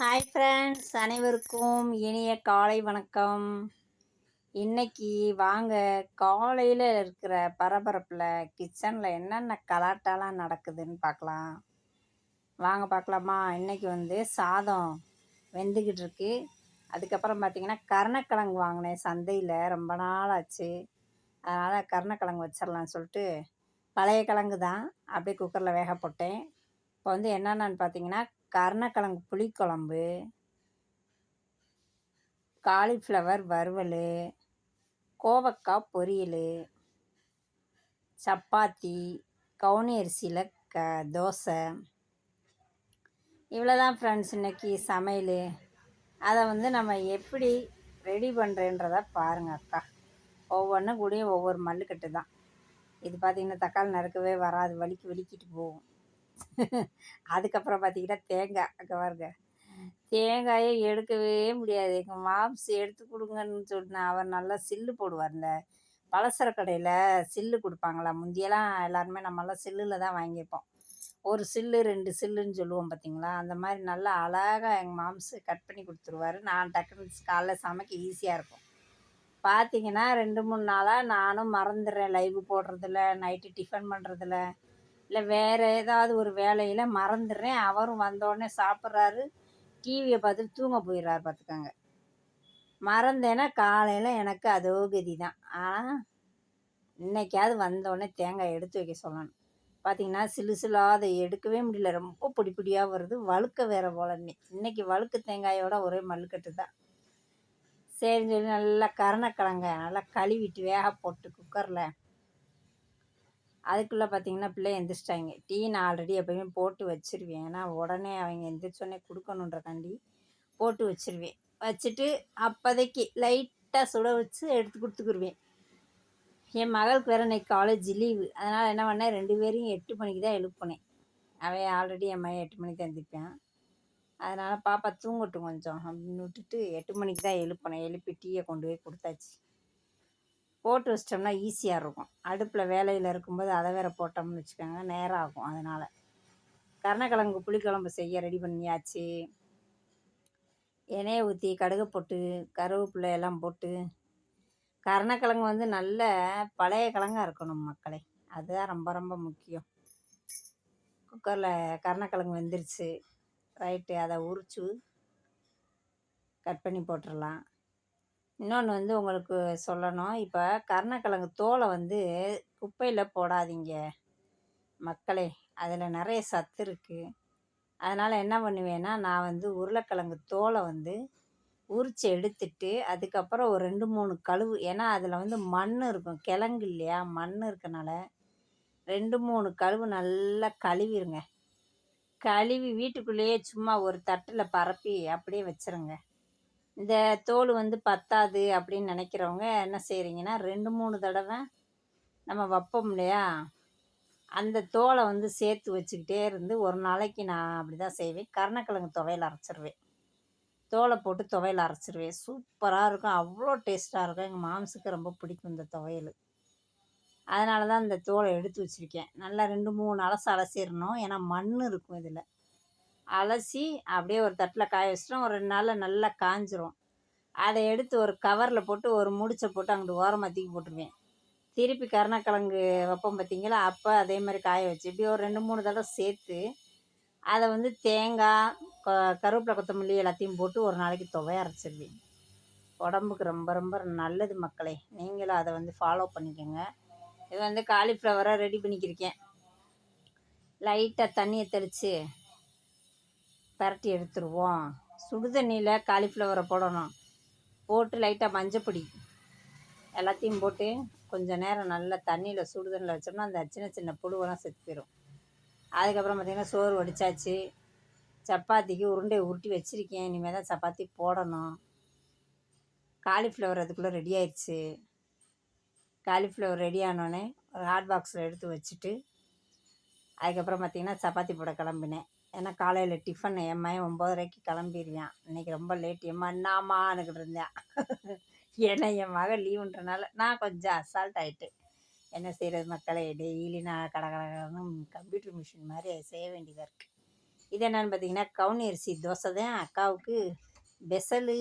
Hi friends, அனைவருக்கும் இனிய காலை வணக்கம். இன்னைக்கு வாங்க, காலையில் இருக்கிற பரபரப்பில் கிச்சனில் என்னென்ன கலாட்டாலாம் நடக்குதுன்னு பார்க்கலாம். வாங்க பார்க்கலாமா? இன்னைக்கு சாதம் வெந்துக்கிட்டு இருக்கு. அதுக்கப்புறம் பார்த்திங்கன்னா கருணக்கிழங்கு வாங்கினேன் சந்தையில், ரொம்ப நாள் ஆச்சு. அதனால் கருணக்கிழங்கு வச்சிடலான்னு சொல்லிட்டு பழைய கிழங்கு தான் அப்படியே குக்கரில் வேக போட்டேன். இப்போ என்னென்னு பார்த்தீங்கன்னா கருணக்கிழங்கு புளிக்குழம்பு, காலிஃப்ளவர் வறுவல், கோவக்காய் பொரியல், சப்பாத்தி, கவுனி அரிசியில் தோசை. இவ்வளோதான் ஃப்ரெண்ட்ஸ் இன்றைக்கி சமையல். அதை நம்ம எப்படி ரெடி பண்ணுறேன்றதை பாருங்கள் அக்கா. ஒவ்வொன்றும் கூடயும் ஒவ்வொரு மல்லுக்கட்டு தான். இது பார்த்திங்கன்னா தக்காளி நறுக்கவே வராது, வலிக்கிட்டு போகும். அதுக்கப்புறம் பார்த்திங்கன்னா தேங்காய், அங்கே பாருங்க, தேங்காயை எடுக்கவே முடியாது. எங்கள் மாம்ஸ் எடுத்து கொடுங்கன்னு சொன்னேன். அவர் நல்லா சில்லு போடுவார். இந்த பலசர கடையில் சில்லு கொடுப்பாங்களா, முந்தியெல்லாம் எல்லாருமே நம்மளாம் சில்லில் தான் வாங்கியிருப்போம். ஒரு சில்லு 2 சில்லுன்னு சொல்லுவோம் பார்த்திங்களா. அந்த மாதிரி நல்லா அழகாக எங்கள் மாம்ஸ் கட் பண்ணி கொடுத்துருவார். நான் டக்குனு காலைல சமைக்க ஈஸியாக இருக்கும். பார்த்திங்கன்னா 2-3 நாளாக நானும் மறந்துடுறேன், லைவ் போடுறதில்ல, நைட்டு டிஃபன் பண்ணுறதில்ல, இல்லை வேறு ஏதாவது ஒரு வேலையில் மறந்துடுறேன். அவரும் வந்தோடனே சாப்பிட்றாரு, டிவியை பார்த்துட்டு தூங்க போயிடுறாரு பார்த்துக்கோங்க. மறந்தேன்னா காலையில் எனக்கு அதோ கதி தான். ஆனால் இன்றைக்காவது வந்தோடனே தேங்காய் எடுத்து வைக்க சொல்லணும். பார்த்திங்கன்னா சிலுசிலாக அதை எடுக்கவே முடியல, ரொம்ப பொடி பொடியாக வருது. வழுக்க வேறு போல இன்னைக்கு வழுக்கு தேங்காயோட ஒரே மல்லுக்கட்டு தான். சரின்னு சொல்லி நல்லா கருணக்கிழங்க நல்லா கழுவிட்டு வேக போட்டு குக்கரில், அதுக்குள்ளே பார்த்திங்கன்னா பிள்ளை எந்திரிச்சிட்டாங்க. டீ நான் ஆல்ரெடி எப்போயுமே போட்டு வச்சுருவேன். ஏன்னா உடனே அவங்க எந்திரிச்சோடனே கொடுக்கணுன்றக்காண்டி போட்டு வச்சுருவேன். வச்சுட்டு அப்போதைக்கு லைட்டாக சுட வச்சு எடுத்து கொடுத்துக்குருவேன். என் மகளுக்கு வேறு இன்றைக்கி காலேஜ் லீவு. அதனால் என்ன பண்ணேன், 2 பேரையும் 8 மணிக்கு தான் எழுப்புனேன். அவன் ஆல்ரெடி என் மகன் 8 மணிக்கு தான் எழுந்திருப்பான். அதனால் பாப்பா தூங்கட்டும் கொஞ்சம் அப்படின்னு விட்டுட்டு 8 மணிக்கு தான் எழுப்பினேன். எழுப்பி டீயை கொண்டு போய் கொடுத்தாச்சு. போட்டு வச்சிட்டோம்னா ஈஸியாக இருக்கும். அடுப்பில் வேலையில் இருக்கும்போது அதை வேறு போட்டோம்னு வச்சுக்கோங்க, நேரம் ஆகும். அதனால் கருணக்கிழங்கு புளிக்குழம்பு செய்ய ரெடி பண்ணியாச்சு. எண்ணெயை ஊற்றி கடுகு போட்டு கருவேப்பிலை எல்லாம் போட்டு, கருணக்கிழங்கு நல்ல பழைய கிழங்கா இருக்கணும் மக்களே, அதுதான் ரொம்ப ரொம்ப முக்கியம். குக்கரில் கருணக்கிழங்கு வெந்துருச்சு. ரைட்டு, அதை உரித்து கட் பண்ணி போட்டுடலாம். இன்னொன்று உங்களுக்கு சொல்லணும், இப்போ கருணக்கிழங்கு தோலை குப்பையில் போடாதீங்க மக்களே, அதில் நிறைய சத்து இருக்குது. அதனால் என்ன பண்ணுவேன்னா, நான் உருளைக்கிழங்கு தோலை உரித்து எடுத்துட்டு அதுக்கப்புறம் ஒரு 2-3 கழுவு. ஏன்னா அதில் மண் இருக்கும், கிழங்கு இல்லையா, மண் இருக்கனால 2-3 கழுவு நல்லா கழுவிடுங்க. கழுவி வீட்டுக்குள்ளேயே சும்மா ஒரு தட்டில் பரப்பி அப்படியே வச்சுருங்க. இந்த தோல் பத்தாது அப்படின்னு நினைக்கிறவங்க என்ன செய்கிறீங்கன்னா, 2-3 தடவை நம்ம வைப்போம் இல்லையா, அந்த தோலை சேர்த்து வச்சுக்கிட்டே இருந்து ஒரு நாளைக்கு நான் அப்படி தான் செய்வேன். கருணக்கிழங்கு துவையல் அரைச்சிருவேன், தோலை போட்டு துவையல் அரைச்சிருவேன். சூப்பராக இருக்கும், அவ்வளோ டேஸ்ட்டாக இருக்கும். எங்கள் மாம்ஸுக்கு ரொம்ப பிடிக்கும் இந்த துவையல். அதனால தான் இந்த தோலை எடுத்து வச்சுருக்கேன். நல்லா 2-3 அலசிடணும், ஏன்னா மண் இருக்கும் இதில். அலசி அப்படியே ஒரு தட்டில் காய வச்சிட்டோம். ஒரு 2 நாளில் நல்லா காஞ்சிரும். அதை எடுத்து ஒரு கவரில் போட்டு ஒரு முடிச்சை போட்டு அங்கிட்டு ஓரமாக தூக்கி போட்டுருவேன். திருப்பி கருணக்கிழங்கு வைப்போம் பார்த்திங்களா, அப்போ அதே மாதிரி காய வச்சு இப்படி ஒரு 2-3 தடவை சேர்த்து அதை தேங்காய், கருவேப்பிலை, கொத்தமல்லி எல்லாத்தையும் போட்டு ஒரு நாளைக்கு துவைய அரைச்சிடுவேன். உடம்புக்கு ரொம்ப ரொம்ப நல்லது மக்களே. நீங்களும் அதை ஃபாலோ பண்ணிக்கோங்க. இது காலிஃப்ளவரை ரெடி பண்ணிக்கிருக்கேன். லைட்டாக தண்ணியை தெளித்து பரட்டி எடுத்துருவோம். சுடு தண்ணியில் காலிஃப்ளவரை போடணும். போட்டு லைட்டாக மஞ்சப்பொடி எல்லாத்தையும் போட்டு கொஞ்சம் நேரம் நல்லா தண்ணியில் சுடு தண்ணியில் வச்சோம்னா அந்த சின்ன சின்ன புழுவெல்லாம் செத்து போயிடும். அதுக்கப்புறம் பார்த்திங்கன்னா சோறு வடித்தாச்சு. சப்பாத்திக்கு உருண்டை உருட்டி வச்சுருக்கேன், இனிமேல் தான் சப்பாத்தி போடணும். காலிஃப்ளவர் அதுக்குள்ளே ரெடி ஆயிடுச்சு. காலிஃப்ளவர் ரெடி ஆனோடனே ஒரு ஹாட் பாக்ஸில் எடுத்து வச்சுட்டு அதுக்கப்புறம் பார்த்திங்கன்னா சப்பாத்தி போட கிளம்பினேன். ஏன்னா காலையில் டிஃபன் என் மகன் 9:30க்கு கிளம்பிடுவான். இன்றைக்கி ரொம்ப லேட். என்னாமான்னுக்கிட்டு இருந்தேன். ஏன்னா என் மகன் லீவுன்றனால நான் கொஞ்சம் அசால்ட் ஆகிட்டேன். என்ன செய்கிறது மக்களே, டெய்லி நான் கடகடன்னு கம்ப்யூட்டர் மிஷின் மாதிரி செய்ய வேண்டியதாக இருக்குது. இது என்னன்னு பார்த்தீங்கன்னா, கவுனி அரிசி தோசை தான் அக்காவுக்கு ஸ்பெஷலு.